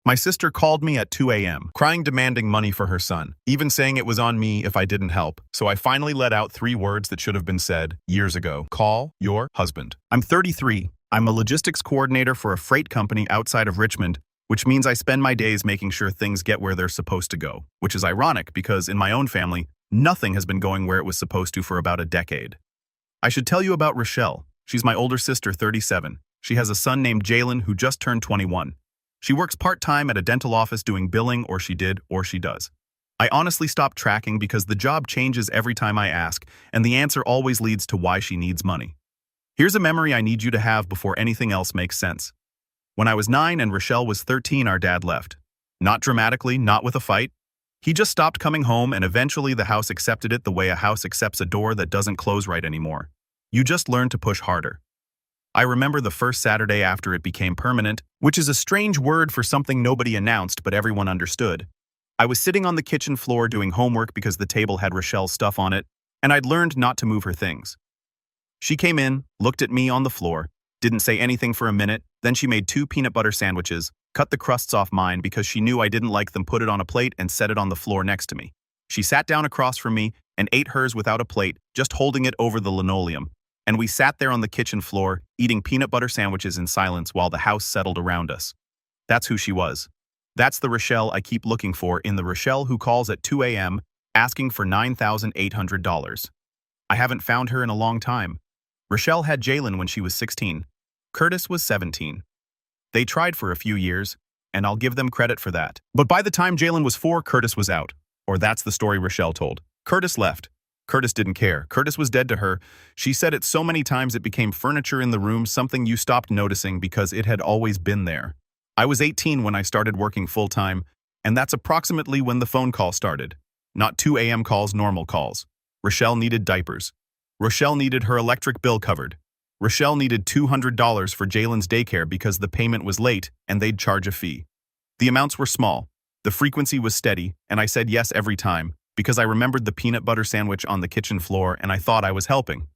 My sister called me at 2 a.m., crying demanding money for her son, even saying it was on me if I didn't help. So I finally let out 3 words that should have been said years ago. Call your husband. I'm 33. I'm a logistics coordinator for a freight company outside of Richmond, which means I spend my days making sure things get where they're supposed to go, which is ironic because in my own family, nothing has been going where it was supposed to for about a decade. I should tell you about Rochelle. She's my older sister, 37. She has a son named Jaylen who just turned 21. She works part-time at a dental office doing billing, or she did, or she does. I honestly stopped tracking because the job changes every time I ask, and the answer always leads to why she needs money. Here's a memory I need you to have before anything else makes sense. When I was 9 and Rochelle was 13, our dad left. Not dramatically, not with a fight. He just stopped coming home, and eventually the house accepted it the way a house accepts a door that doesn't close right anymore. You just learn to push harder. I remember the first Saturday after it became permanent, which is a strange word for something nobody announced but everyone understood. I was sitting on the kitchen floor doing homework because the table had Rochelle's stuff on it, and I'd learned not to move her things. She came in, looked at me on the floor, didn't say anything for a minute, then she made 2 peanut butter sandwiches, cut the crusts off mine because she knew I didn't like them, put it on a plate, and set it on the floor next to me. She sat down across from me and ate hers without a plate, just holding it over the linoleum. And we sat there on the kitchen floor, eating peanut butter sandwiches in silence while the house settled around us. That's who she was. That's the Rochelle I keep looking for, in the Rochelle who calls at 2 a.m. asking for $9,800. I haven't found her in a long time. Rochelle had Jaylen when she was 16. Curtis was 17. They tried for a few years, and I'll give them credit for that. But by the time Jaylen was 4, Curtis was out. Or that's the story Rochelle told. Curtis left. Curtis didn't care. Curtis was dead to her. She said it so many times it became furniture in the room, something you stopped noticing because it had always been there. I was 18 when I started working full-time, and that's approximately when the phone call started. Not 2 a.m. calls, normal calls. Rochelle needed diapers. Rochelle needed her electric bill covered. Rochelle needed $200 for Jaylen's daycare because the payment was late and they'd charge a fee. The amounts were small. The frequency was steady, and I said yes every time, because I remembered the peanut butter sandwich on the kitchen floor and I thought I was helping.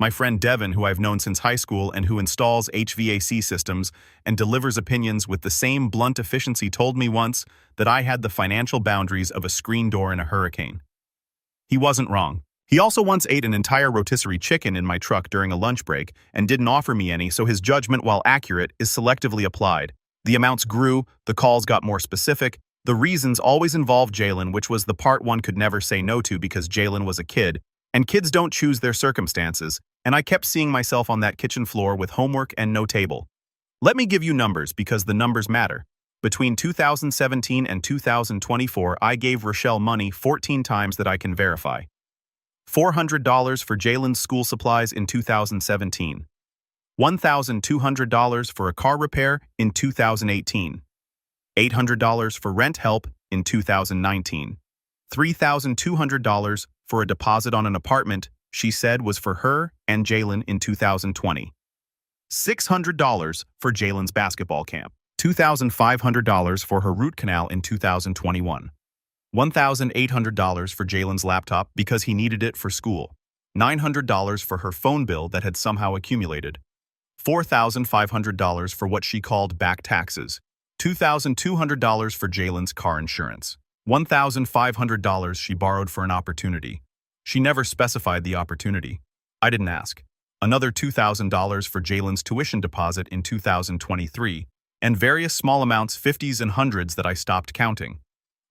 My friend Devin, who I've known since high school and who installs HVAC systems and delivers opinions with the same blunt efficiency, told me once that I had the financial boundaries of a screen door in a hurricane. He wasn't wrong. He also once ate an entire rotisserie chicken in my truck during a lunch break and didn't offer me any, so his judgment, while accurate, is selectively applied. The amounts grew, the calls got more specific. The reasons always involved Jaylen, which was the part one could never say no to because Jaylen was a kid, and kids don't choose their circumstances, and I kept seeing myself on that kitchen floor with homework and no table. Let me give you numbers because the numbers matter. Between 2017 and 2024, I gave Rochelle money 14 times that I can verify. $400 for Jaylen's school supplies in 2017. $1,200 for a car repair in 2018. $800 for rent help in 2019. $3,200 for a deposit on an apartment she said was for her and Jaylen in 2020. $600 for Jaylen's basketball camp. $2,500 for her root canal in 2021. $1,800 for Jaylen's laptop because he needed it for school. $900 for her phone bill that had somehow accumulated. $4,500 for what she called back taxes. $2,200 for Jaylen's car insurance. $1,500 she borrowed for an opportunity. She never specified the opportunity. I didn't ask. Another $2,000 for Jaylen's tuition deposit in 2023, and various small amounts, 50s and 100s that I stopped counting.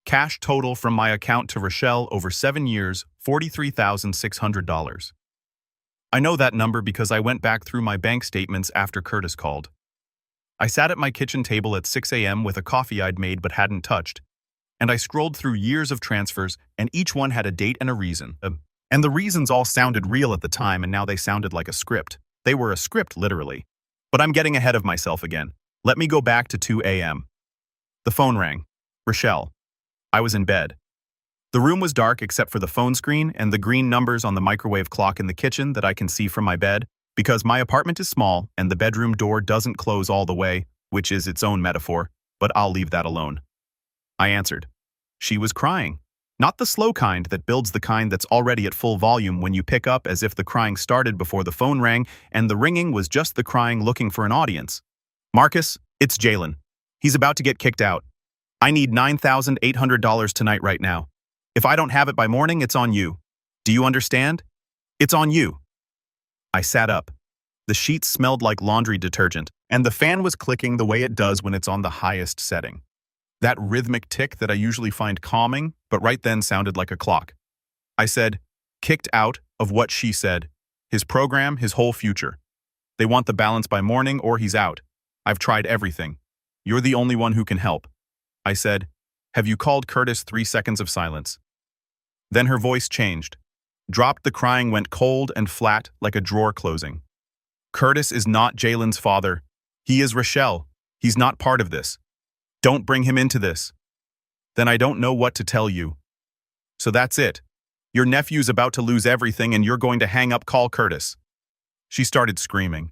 Cash total from my account to Rochelle over 7 years, $43,600. I know that number because I went back through my bank statements after Curtis called. I sat at my kitchen table at 6 a.m. with a coffee I'd made but hadn't touched, and I scrolled through years of transfers, and each one had a date and a reason. And the reasons all sounded real at the time, and now they sounded like a script. They were a script, literally. But I'm getting ahead of myself again. Let me go back to 2 a.m. The phone rang. Rochelle. I was in bed. The room was dark except for the phone screen and the green numbers on the microwave clock in the kitchen that I can see from my bed, because my apartment is small and the bedroom door doesn't close all the way, which is its own metaphor, but I'll leave that alone. I answered. She was crying. Not the slow kind that builds the kind that's already at full volume when you pick up, as if the crying started before the phone rang and the ringing was just the crying looking for an audience. Marcus, it's Jaylen. He's about to get kicked out. I need $9,800 tonight right now. If I don't have it by morning, it's on you. Do you understand? It's on you. I sat up. The sheets smelled like laundry detergent, and the fan was clicking the way it does when it's on the highest setting. That rhythmic tick that I usually find calming, but right then sounded like a clock. I said, kicked out of what she said. His program, his whole future. They want the balance by morning or he's out. I've tried everything. You're the only one who can help. I said, have you called Curtis? 3 seconds of silence. Then her voice changed. Dropped, the crying went cold and flat like a drawer closing. Curtis is not Jaylen's father. He is Rochelle. He's not part of this. Don't bring him into this. Then I don't know what to tell you. So that's it. Your nephew's about to lose everything and you're going to hang up. Call Curtis. She started screaming.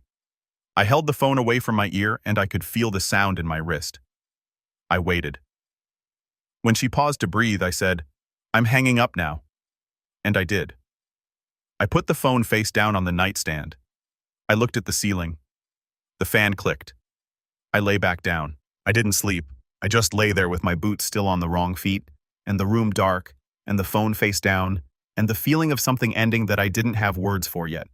I held the phone away from my ear and I could feel the sound in my wrist. I waited. When she paused to breathe, I said, I'm hanging up now. And I did. I put the phone face down on the nightstand. I looked at the ceiling. The fan clicked. I lay back down. I didn't sleep. I just lay there with my boots still on the wrong feet, and the room dark, and the phone face down, and the feeling of something ending that I didn't have words for yet.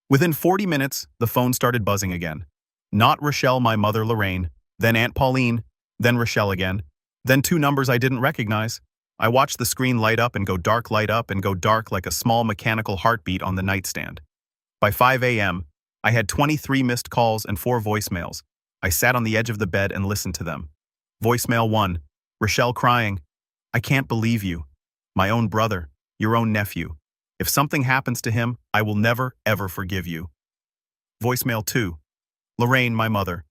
Within 40 minutes, the phone started buzzing again. Not Rochelle, my mother Lorraine, then Aunt Pauline, then Rochelle again, then 2 numbers I didn't recognize. I watched the screen light up and go dark, light up and go dark like a small mechanical heartbeat on the nightstand. By 5 a.m., I had 23 missed calls and 4 voicemails. I sat on the edge of the bed and listened to them. Voicemail 1, Rochelle crying, I can't believe you. My own brother, your own nephew. If something happens to him, I will never, ever forgive you. Voicemail 2, Lorraine, my mother.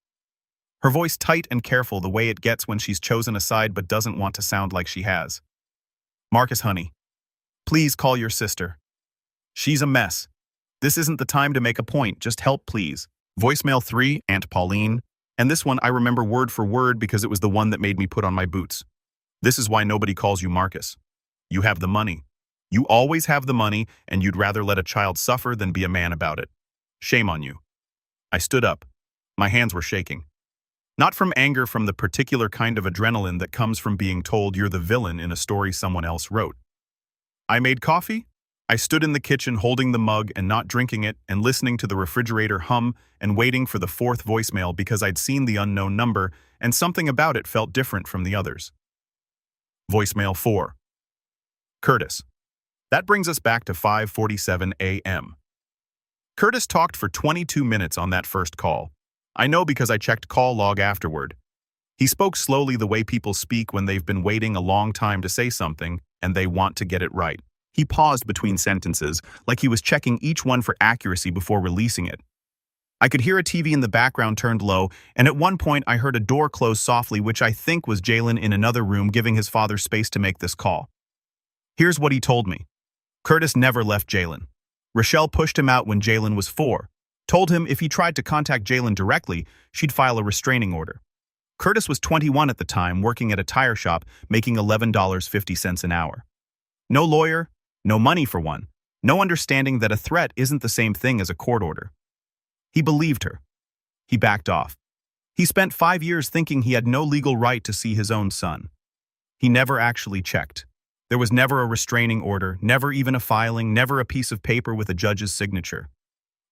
Her voice tight and careful the way it gets when she's chosen a side but doesn't want to sound like she has. Marcus, honey, please call your sister. She's a mess. This isn't the time to make a point, just help please. Voicemail 3, Aunt Pauline. And this one I remember word for word because it was the one that made me put on my boots. This is why nobody calls you Marcus. You have the money. You always have the money, and you'd rather let a child suffer than be a man about it. Shame on you. I stood up. My hands were shaking. Not from anger, from the particular kind of adrenaline that comes from being told you're the villain in a story someone else wrote. I made coffee. I stood in the kitchen holding the mug and not drinking it and listening to the refrigerator hum and waiting for the 4th voicemail because I'd seen the unknown number and something about it felt different from the others. Voicemail 4. Curtis. That brings us back to 5:47 a.m. Curtis talked for 22 minutes on that first call. I know because I checked call log afterward. He spoke slowly the way people speak when they've been waiting a long time to say something and they want to get it right. He paused between sentences, like he was checking each one for accuracy before releasing it. I could hear a TV in the background turned low, and at one point I heard a door close softly, which I think was Jaylen in another room giving his father space to make this call. Here's what he told me. Curtis never left Jaylen. Rochelle pushed him out when Jaylen was 4, told him if he tried to contact Jaylen directly, she'd file a restraining order. Curtis was 21 at the time, working at a tire shop, making $11.50 an hour. No lawyer, no money for one, no understanding that a threat isn't the same thing as a court order. He believed her. He backed off. He spent 5 years thinking he had no legal right to see his own son. He never actually checked. There was never a restraining order, never even a filing, never a piece of paper with a judge's signature.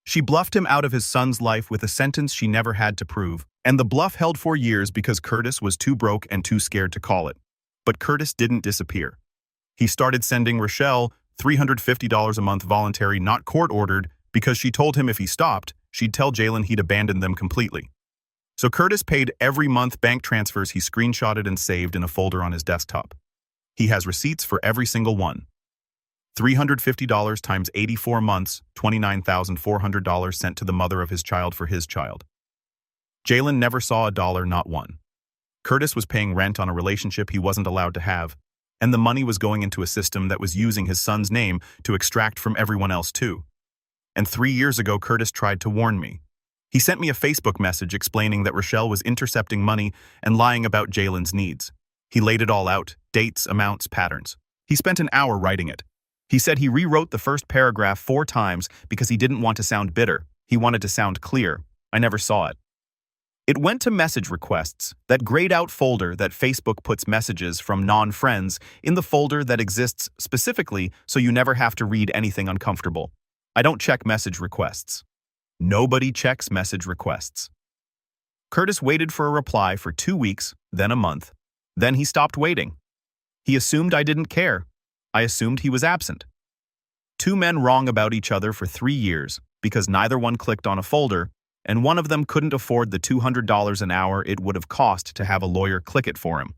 She bluffed him out of his son's life with a sentence she never had to prove, and the bluff held for years because Curtis was too broke and too scared to call it. But Curtis didn't disappear. He started sending Rochelle $350 a month voluntary, not court-ordered, because she told him if he stopped, she'd tell Jaylen he'd abandoned them completely. So Curtis paid every month bank transfers he screenshotted and saved in a folder on his desktop. He has receipts for every single one. $350 times 84 months, $29,400 sent to the mother of his child for his child. Jaylen never saw a dollar, not one. Curtis was paying rent on a relationship he wasn't allowed to have, and the money was going into a system that was using his son's name to extract from everyone else too. And 3 years ago, Curtis tried to warn me. He sent me a Facebook message explaining that Rochelle was intercepting money and lying about Jaylen's needs. He laid it all out, dates, amounts, patterns. He spent an hour writing it. He said he rewrote the first paragraph 4 times because he didn't want to sound bitter. He wanted to sound clear. I never saw it. It went to message requests, that grayed-out folder that Facebook puts messages from non-friends in the folder that exists specifically so you never have to read anything uncomfortable. I don't check message requests. Nobody checks message requests. Curtis waited for a reply for 2 weeks, then a month. Then he stopped waiting. He assumed I didn't care. I assumed he was absent. Two men wrong about each other for 3 years because neither one clicked on a folder, and one of them couldn't afford the $200 an hour it would have cost to have a lawyer click it for him.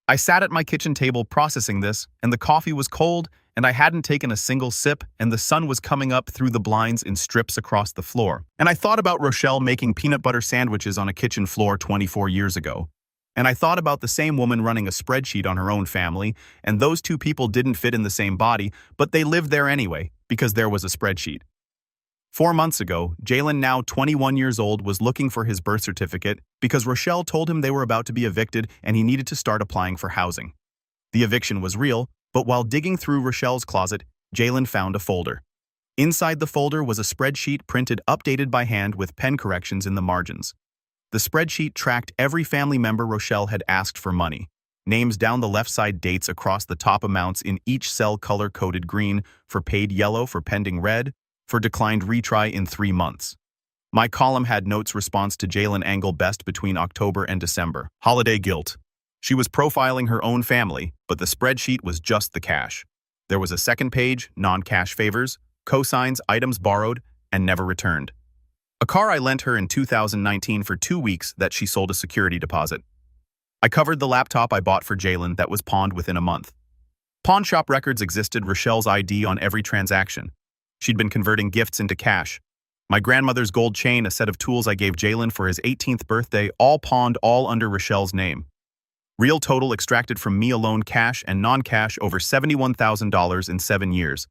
I sat at my kitchen table processing this, and the coffee was cold, and I hadn't taken a single sip, and the sun was coming up through the blinds in strips across the floor. And I thought about Rochelle making peanut butter sandwiches on a kitchen floor 24 years ago. And I thought about the same woman running a spreadsheet on her own family, and those two people didn't fit in the same body, but they lived there anyway, because there was a spreadsheet. 4 months ago, Jaylen, now 21 years old, was looking for his birth certificate because Rochelle told him they were about to be evicted and he needed to start applying for housing. The eviction was real, but while digging through Rochelle's closet, Jaylen found a folder. Inside the folder was a spreadsheet printed updated by hand with pen corrections in the margins. The spreadsheet tracked every family member Rochelle had asked for money. Names down the left side, dates across the top, amounts in each cell color-coded green, for paid yellow, for pending red, for declined retry in 3 months. My column had notes response to Jaylen angle best between October and December. Holiday guilt. She was profiling her own family, but the spreadsheet was just the cash. There was a second page, non-cash favors, cosigns, items borrowed, and never returned. A car I lent her in 2019 for 2 weeks that she sold a security deposit. I covered the laptop I bought for Jaylen that was pawned within a month. Pawn shop records existed, Rochelle's ID on every transaction. She'd been converting gifts into cash. My grandmother's gold chain, a set of tools I gave Jaylen for his 18th birthday, all pawned, all under Rochelle's name. Real total extracted from me alone, cash and non-cash, over $71,000 in 7 years.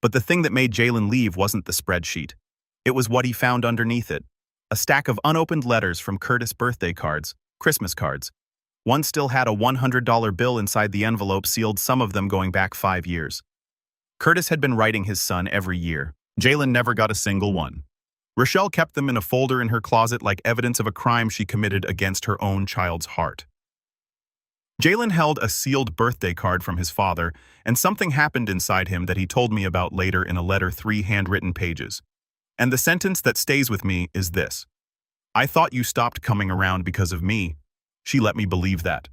But the thing that made Jaylen leave wasn't the spreadsheet. It was what he found underneath it. A stack of unopened letters from Curtis, birthday cards, Christmas cards. One still had a $100 bill inside the envelope, sealed, some of them going back 5 years. Curtis had been writing his son every year. Jaylen never got a single one. Rochelle kept them in a folder in her closet like evidence of a crime she committed against her own child's heart. Jaylen held a sealed birthday card from his father, and something happened inside him that he told me about later in a letter, 3 handwritten pages. And the sentence that stays with me is this: "I thought you stopped coming around because of me." She let me believe that.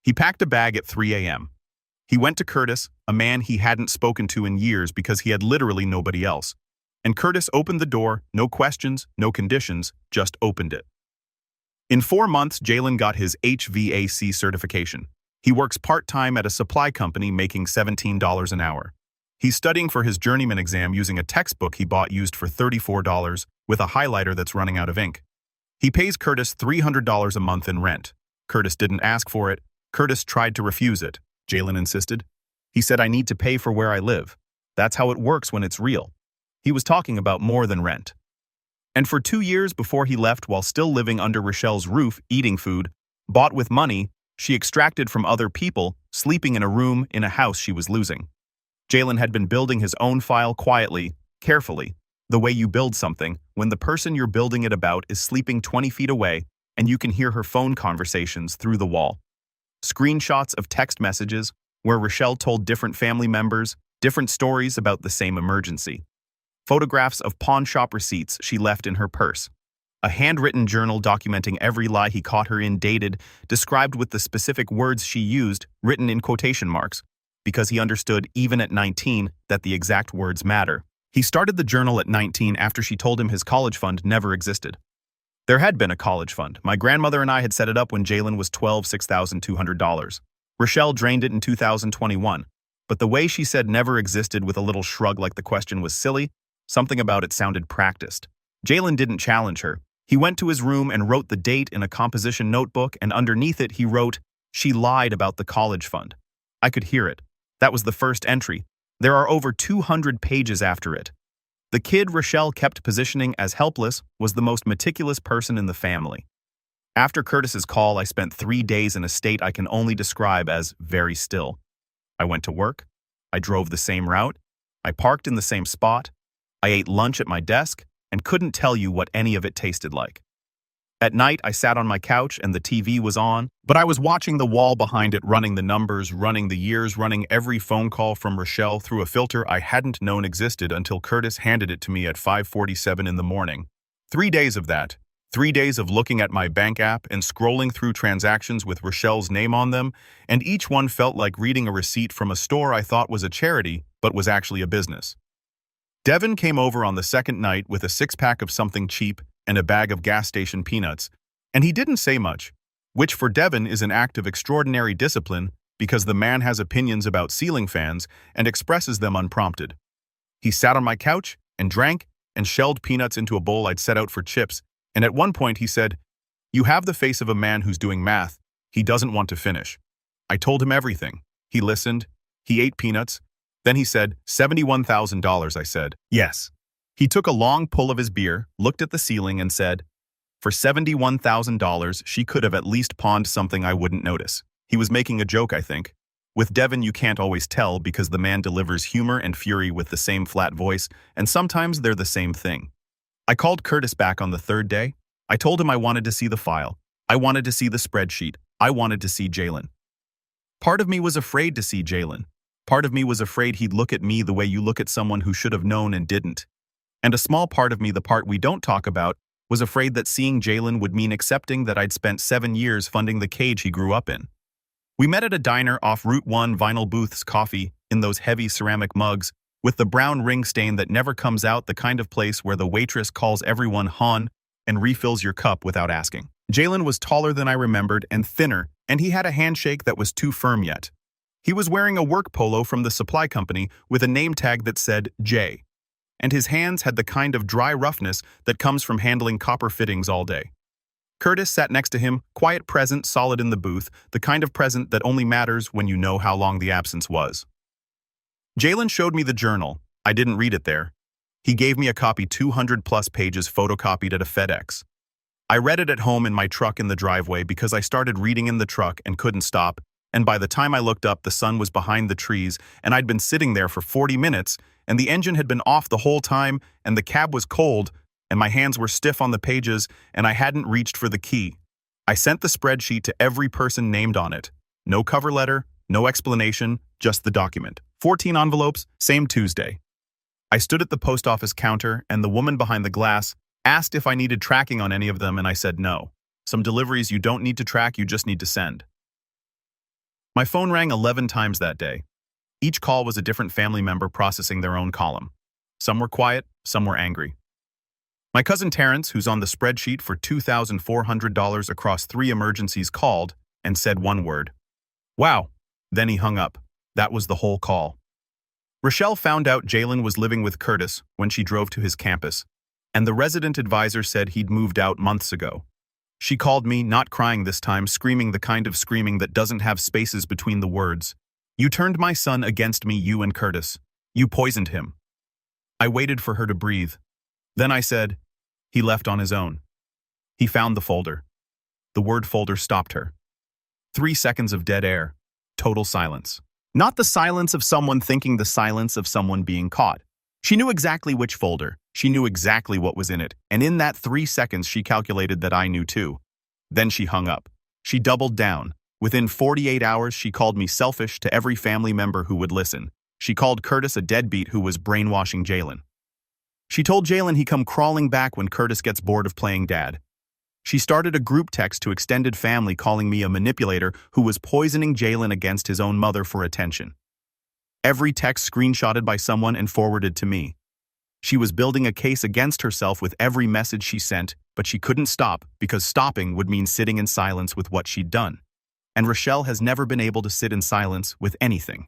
He packed a bag at 3 a.m. He went to Curtis, a man he hadn't spoken to in years because he had literally nobody else. And Curtis opened the door, no questions, no conditions, just opened it. In 4 months, Jaylen got his HVAC certification. He works part-time at a supply company making $17 an hour. He's studying for his journeyman exam using a textbook he bought used for $34 with a highlighter that's running out of ink. He pays Curtis $300 a month in rent. Curtis didn't ask for it. Curtis tried to refuse it. Jaylen insisted. He said, "I need to pay for where I live. That's how it works when it's real." He was talking about more than rent. And for 2 years before he left, while still living under Rochelle's roof, eating food bought with money she extracted from other people, sleeping in a room in a house she was losing. Jaylen had been building his own file quietly, carefully, the way you build something when the person you're building it about is sleeping 20 feet away and you can hear her phone conversations through the wall. Screenshots of text messages where Rochelle told different family members different stories about the same emergency. Photographs of pawn shop receipts she left in her purse. A handwritten journal documenting every lie he caught her in, dated, described with the specific words she used, written in quotation marks, because he understood, even at 19, that the exact words matter. He started the journal at 19 after she told him his college fund never existed. There had been a college fund. My grandmother and I had set it up when Jaylen was 12, $6,200. Rochelle drained it in 2021, but the way she said never existed with a little shrug like the question was silly, something about it sounded practiced. Jaylen didn't challenge her. He went to his room and wrote the date in a composition notebook, and underneath it he wrote, "She lied about the college fund." I could hear it. That was the first entry. There are over 200 pages after it. The kid Rochelle kept positioning as helpless was the most meticulous person in the family. After Curtis's call, I spent 3 days in a state I can only describe as very still. I went to work. I drove the same route. I parked in the same spot. I ate lunch at my desk and couldn't tell you what any of it tasted like. At night, I sat on my couch and the TV was on, but I was watching the wall behind it, running the numbers, running the years, running every phone call from Rochelle through a filter I hadn't known existed until Curtis handed it to me at 5:47 in the morning. 3 days of that. 3 days of looking at my bank app and scrolling through transactions with Rochelle's name on them, and each one felt like reading a receipt from a store I thought was a charity, but was actually a business. Devin came over on the second night with a six-pack of something cheap and a bag of gas station peanuts, and he didn't say much, which for Devin is an act of extraordinary discipline because the man has opinions about ceiling fans and expresses them unprompted. He sat on my couch and drank and shelled peanuts into a bowl I'd set out for chips, and at one point he said, "You have the face of a man who's doing math. He doesn't want to finish." I told him everything. He listened. He ate peanuts. Then he said, $71,000, I said. Yes. He took a long pull of his beer, looked at the ceiling, and said, "For $71,000, she could have at least pawned something I wouldn't notice." He was making a joke, I think. With Devin, you can't always tell because the man delivers humor and fury with the same flat voice, and sometimes they're the same thing. I called Curtis back on the third day. I told him I wanted to see the file. I wanted to see the spreadsheet. I wanted to see Jaylen. Part of me was afraid to see Jaylen. Part of me was afraid he'd look at me the way you look at someone who should have known and didn't. And a small part of me, the part we don't talk about, was afraid that seeing Jaylen would mean accepting that I'd spent 7 years funding the cage he grew up in. We met at a diner off Route 1 Vinyl Booth's coffee in those heavy ceramic mugs with the brown ring stain that never comes out, the kind of place where the waitress calls everyone hon and refills your cup without asking. Jaylen was taller than I remembered and thinner, and he had a handshake that was too firm yet. He was wearing a work polo from the supply company with a name tag that said J, and his hands had the kind of dry roughness that comes from handling copper fittings all day. Curtis sat next to him, quiet present, solid in the booth, the kind of present that only matters when you know how long the absence was. Jaylen showed me the journal. I didn't read it there. He gave me a copy 200+ pages photocopied at a FedEx. I read it at home in my truck in the driveway because I started reading in the truck and couldn't stop, and by the time I looked up, the sun was behind the trees, and I'd been sitting there for 40 minutes, and the engine had been off the whole time, and the cab was cold, and my hands were stiff on the pages, and I hadn't reached for the key. I sent the spreadsheet to every person named on it. No cover letter, no explanation, just the document. 14 envelopes, same Tuesday. I stood at the post office counter, and the woman behind the glass asked if I needed tracking on any of them, and I said no. Some deliveries you don't need to track, you just need to send. My phone rang 11 times that day. Each call was a different family member processing their own column. Some were quiet, some were angry. My cousin Terrence, who's on the spreadsheet for $2,400 across 3 emergencies, called and said one word. Wow. Then he hung up. That was the whole call. Rochelle found out Jaylen was living with Curtis when she drove to his campus, and the resident advisor said he'd moved out months ago. She called me, not crying this time, screaming the kind of screaming that doesn't have spaces between the words. "You turned my son against me, you and Curtis. You poisoned him." I waited for her to breathe. Then I said, "He left on his own." He found the folder. The word folder stopped her. 3 seconds of dead air. Total silence. Not the silence of someone thinking, the silence of someone being caught. She knew exactly which folder. She knew exactly what was in it, and in that 3 seconds she calculated that I knew too. Then she hung up. She doubled down. Within 48 hours she called me selfish to every family member who would listen. She called Curtis a deadbeat who was brainwashing Jaylen. She told Jaylen he come crawling back when Curtis gets bored of playing dad. She started a group text to extended family calling me a manipulator who was poisoning Jaylen against his own mother for attention. Every text screenshotted by someone and forwarded to me. She was building a case against herself with every message she sent, but she couldn't stop because stopping would mean sitting in silence with what she'd done. And Rochelle has never been able to sit in silence with anything.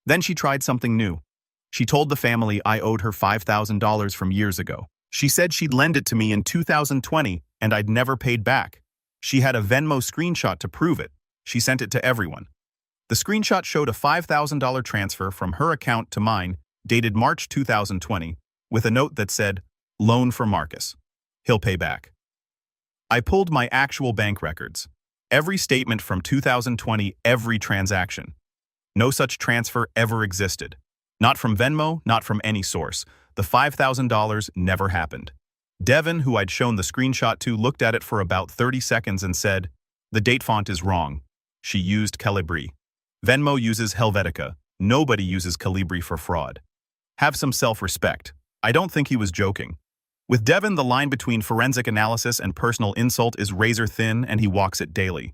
Then she tried something new. She told the family I owed her $5,000 from years ago. She said she'd lend it to me in 2020 and I'd never paid back. She had a Venmo screenshot to prove it. She sent it to everyone. The screenshot showed a $5,000 transfer from her account to mine, dated March 2020, with a note that said, "Loan for Marcus. He'll pay back." I pulled my actual bank records. Every statement from 2020, every transaction. No such transfer ever existed. Not from Venmo, not from any source. The $5,000 never happened. Devin, who I'd shown the screenshot to, looked at it for about 30 seconds and said, "The date font is wrong." She used Calibri. Venmo uses Helvetica. Nobody uses Calibri for fraud. Have some self-respect. I don't think he was joking. With Devin, the line between forensic analysis and personal insult is razor thin, and he walks it daily.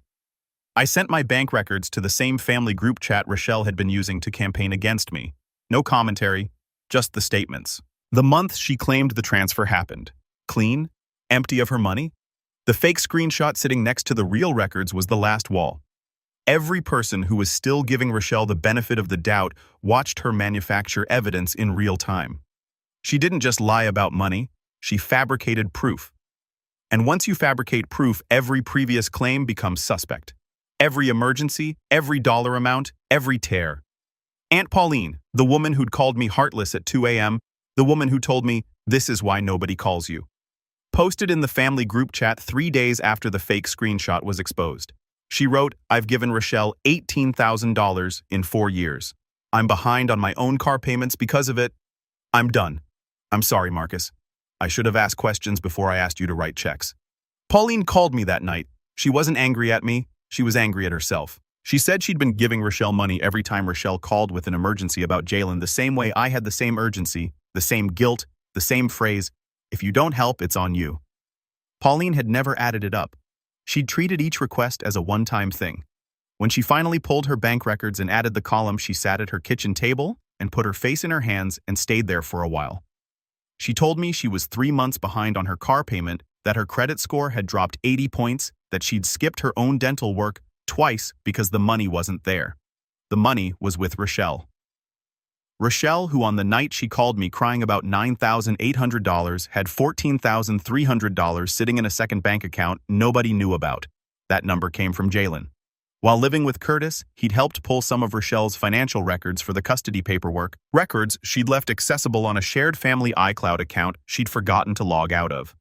I sent my bank records to the same family group chat Rochelle had been using to campaign against me. No commentary, just the statements. The month she claimed the transfer happened. Clean? Empty of her money? The fake screenshot sitting next to the real records was the last wall. Every person who was still giving Rochelle the benefit of the doubt watched her manufacture evidence in real time. She didn't just lie about money, she fabricated proof. And once you fabricate proof, every previous claim becomes suspect. Every emergency, every dollar amount, every tear. Aunt Pauline, the woman who'd called me heartless at 2 a.m., the woman who told me, "This is why nobody calls you," posted in the family group chat 3 days after the fake screenshot was exposed. She wrote, "I've given Rochelle $18,000 in 4 years. I'm behind on my own car payments because of it. I'm done. I'm sorry, Marcus. I should have asked questions before I asked you to write checks." Pauline called me that night. She wasn't angry at me, she was angry at herself. She said she'd been giving Rochelle money every time Rochelle called with an emergency about Jaylen, the same way I had the same urgency, the same guilt, the same phrase, "If you don't help, it's on you." Pauline had never added it up. She'd treated each request as a one-time thing. When she finally pulled her bank records and added the column, she sat at her kitchen table and put her face in her hands and stayed there for a while. She told me she was 3 months behind on her car payment, that her credit score had dropped 80 points, that she'd skipped her own dental work twice because the money wasn't there. The money was with Rochelle. Rochelle, who on the night she called me crying about $9,800, had $14,300 sitting in a second bank account nobody knew about. That number came from Jaylen. While living with Curtis, he'd helped pull some of Rochelle's financial records for the custody paperwork, records she'd left accessible on a shared family iCloud account she'd forgotten to log out of.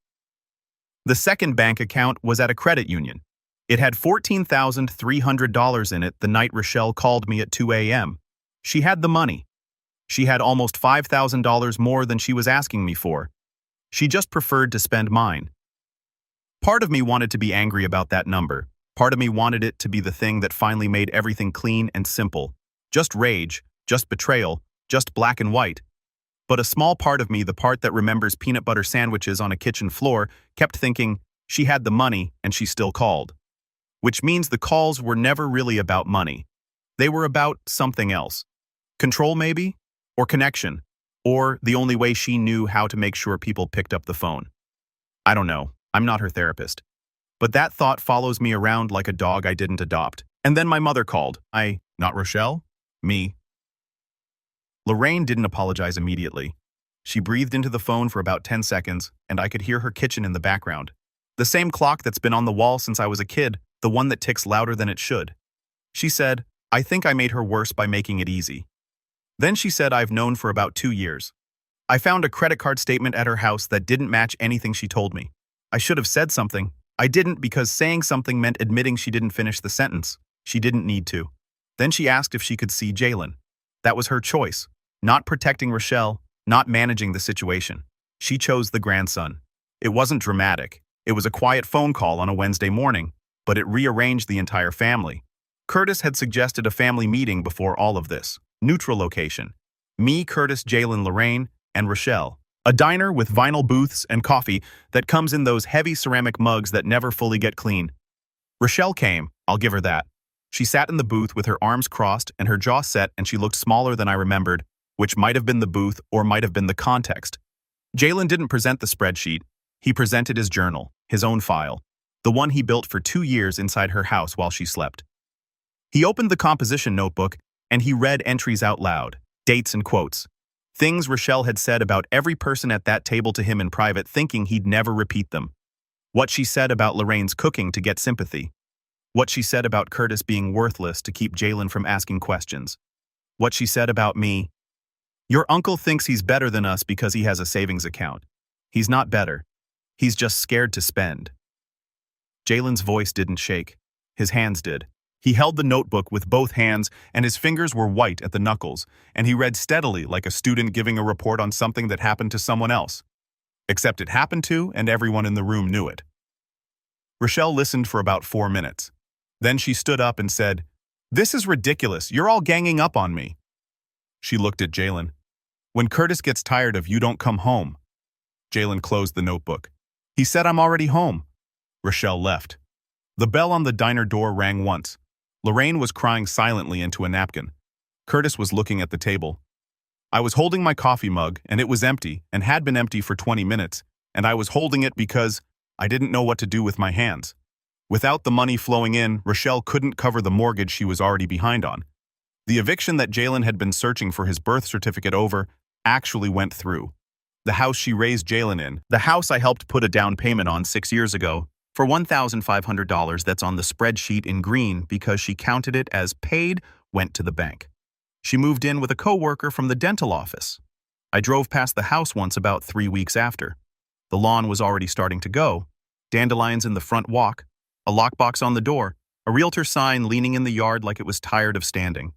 The second bank account was at a credit union. It had $14,300 in it the night Rochelle called me at 2 a.m. She had the money. She had almost $5,000 more than she was asking me for. She just preferred to spend mine. Part of me wanted to be angry about that number. Part of me wanted it to be the thing that finally made everything clean and simple. Just rage, just betrayal, just black and white. But a small part of me, the part that remembers peanut butter sandwiches on a kitchen floor, kept thinking, she had the money and she still called. Which means the calls were never really about money. They were about something else. Control maybe? Or connection? Or the only way she knew how to make sure people picked up the phone. I don't know. I'm not her therapist. But that thought follows me around like a dog I didn't adopt. And then my mother called. Not Rochelle? Me. Lorraine didn't apologize immediately. She breathed into the phone for about 10 seconds, and I could hear her kitchen in the background. The same clock that's been on the wall since I was a kid, the one that ticks louder than it should. She said, "I think I made her worse by making it easy." Then she said, "I've known for about 2 years. I found a credit card statement at her house that didn't match anything she told me. I should have said something. I didn't because saying something meant admitting she didn't finish the sentence. She didn't need to." Then she asked if she could see Jaylen. That was her choice. Not protecting Rochelle, not managing the situation. She chose the grandson. It wasn't dramatic. It was a quiet phone call on a Wednesday morning, but it rearranged the entire family. Curtis had suggested a family meeting before all of this. Neutral location. Me, Curtis, Jaylen, Lorraine, and Rochelle. A diner with vinyl booths and coffee that comes in those heavy ceramic mugs that never fully get clean. Rochelle came, I'll give her that. She sat in the booth with her arms crossed and her jaw set, and she looked smaller than I remembered, which might have been the booth or might have been the context. Jaylen didn't present the spreadsheet. He presented his journal, his own file, the one he built for 2 years inside her house while she slept. He opened the composition notebook and he read entries out loud, dates and quotes. Things Rochelle had said about every person at that table to him in private, thinking he'd never repeat them. What she said about Lorraine's cooking to get sympathy. What she said about Curtis being worthless to keep Jaylen from asking questions. What she said about me. "Your uncle thinks he's better than us because he has a savings account. He's not better. He's just scared to spend." Jaylen's voice didn't shake. His hands did. He held the notebook with both hands, and his fingers were white at the knuckles, and he read steadily like a student giving a report on something that happened to someone else. Except it happened to, and everyone in the room knew it. Rochelle listened for about 4 minutes. Then she stood up and said, "This is ridiculous. You're all ganging up on me." She looked at Jaylen. "When Curtis gets tired of you don't come home." Jaylen closed the notebook. "He said I'm already home." Rochelle left. The bell on the diner door rang once. Lorraine was crying silently into a napkin. Curtis was looking at the table. I was holding my coffee mug, and it was empty, and had been empty for 20 minutes, and I was holding it because I didn't know what to do with my hands. Without the money flowing in, Rochelle couldn't cover the mortgage she was already behind on. The eviction that Jaylen had been searching for his birth certificate over actually went through. The house she raised Jaylen in, the house I helped put a down payment on 6 years ago, for $1,500 that's on the spreadsheet in green because she counted it as paid, went to the bank. She moved in with a coworker from the dental office. I drove past the house once about 3 weeks after. The lawn was already starting to go, dandelions in the front walk, a lockbox on the door, a realtor sign leaning in the yard like it was tired of standing.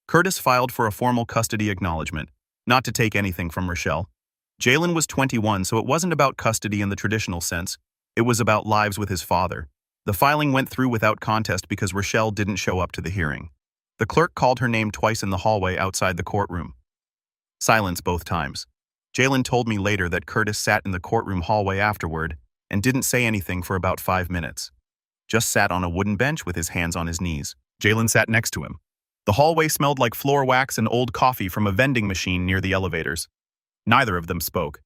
Curtis filed for a formal custody acknowledgement, not to take anything from Rochelle. Jaylen was 21, so it wasn't about custody in the traditional sense. It was about lives with his father. The filing went through without contest because Rochelle didn't show up to the hearing. The clerk called her name twice in the hallway outside the courtroom. Silence both times. Jaylen told me later that Curtis sat in the courtroom hallway afterward and didn't say anything for about 5 minutes. Just sat on a wooden bench with his hands on his knees. Jaylen sat next to him. The hallway smelled like floor wax and old coffee from a vending machine near the elevators. Neither of them spoke.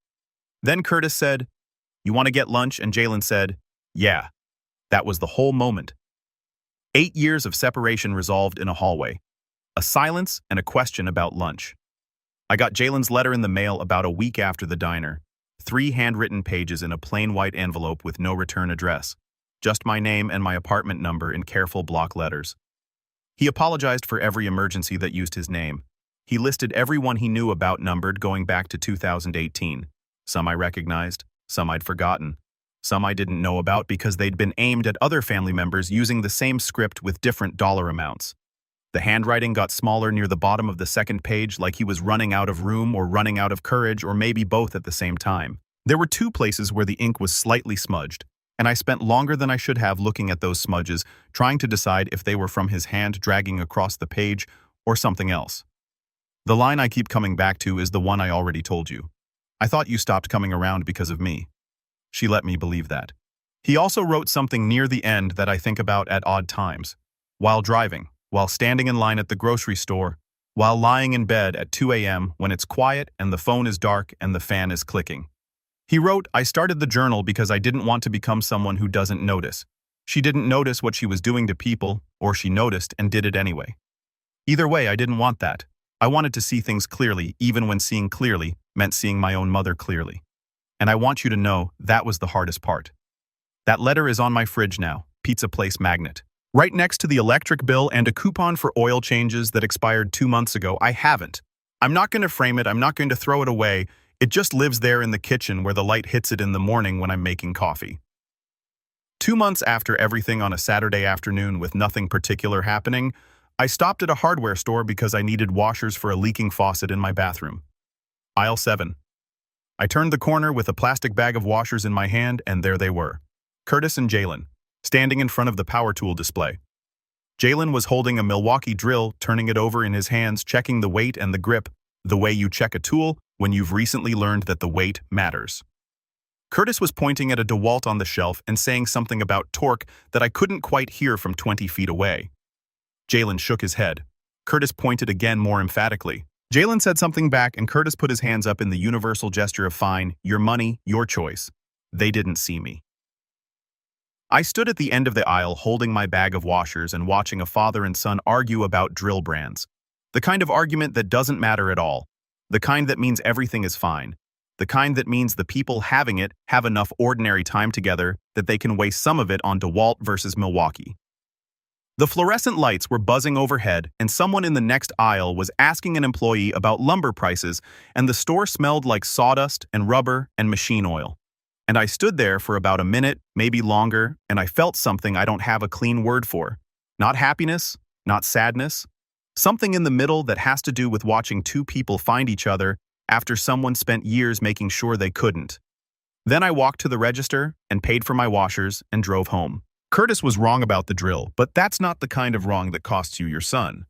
Then Curtis said, "You want to get lunch?" And Jaylen said, "Yeah." That was the whole moment. 8 years of separation resolved in a hallway. A silence and a question about lunch. I got Jaylen's letter in the mail about a week after the diner. 3 handwritten pages in a plain white envelope with no return address. Just my name and my apartment number in careful block letters. He apologized for every emergency that used his name. He listed everyone he knew about numbered going back to 2018. Some I recognized, some I'd forgotten. Some I didn't know about because they'd been aimed at other family members using the same script with different dollar amounts. The handwriting got smaller near the bottom of the second page, like he was running out of room or running out of courage, or maybe both at the same time. There were 2 places where the ink was slightly smudged, and I spent longer than I should have looking at those smudges, trying to decide if they were from his hand dragging across the page or something else. The line I keep coming back to is the one I already told you. "I thought you stopped coming around because of me." She let me believe that. He also wrote something near the end that I think about at odd times. While driving, while standing in line at the grocery store, while lying in bed at 2 a.m. when it's quiet and the phone is dark and the fan is clicking. He wrote, "I started the journal because I didn't want to become someone who doesn't notice." She didn't notice what she was doing to people, or she noticed and did it anyway. Either way, I didn't want that. I wanted to see things clearly, even when seeing clearly meant seeing my own mother clearly. And I want you to know that was the hardest part. That letter is on my fridge now, pizza place magnet. Right next to the electric bill and a coupon for oil changes that expired 2 months ago. I haven't. I'm not going to frame it, I'm not going to throw it away. It just lives there in the kitchen where the light hits it in the morning when I'm making coffee. 2 months after everything on a Saturday afternoon with nothing particular happening, I stopped at a hardware store because I needed washers for a leaking faucet in my bathroom. Aisle 7. I turned the corner with a plastic bag of washers in my hand, and there they were. Curtis and Jaylen, standing in front of the power tool display. Jaylen was holding a Milwaukee drill, turning it over in his hands, checking the weight and the grip, the way you check a tool when you've recently learned that the weight matters. Curtis was pointing at a DeWalt on the shelf and saying something about torque that I couldn't quite hear from 20 feet away. Jaylen shook his head. Curtis pointed again more emphatically. Jaylen said something back, and Curtis put his hands up in the universal gesture of fine, your money, your choice. They didn't see me. I stood at the end of the aisle holding my bag of washers and watching a father and son argue about drill brands. The kind of argument that doesn't matter at all. The kind that means everything is fine. The kind that means the people having it have enough ordinary time together that they can waste some of it on DeWalt versus Milwaukee. The fluorescent lights were buzzing overhead, and someone in the next aisle was asking an employee about lumber prices, and the store smelled like sawdust and rubber and machine oil. And I stood there for about a minute, maybe longer, and I felt something I don't have a clean word for. Not happiness, not sadness. Something in the middle that has to do with watching 2 people find each other after someone spent years making sure they couldn't. Then I walked to the register and paid for my washers and drove home. Curtis was wrong about the drill, but that's not the kind of wrong that costs you your son.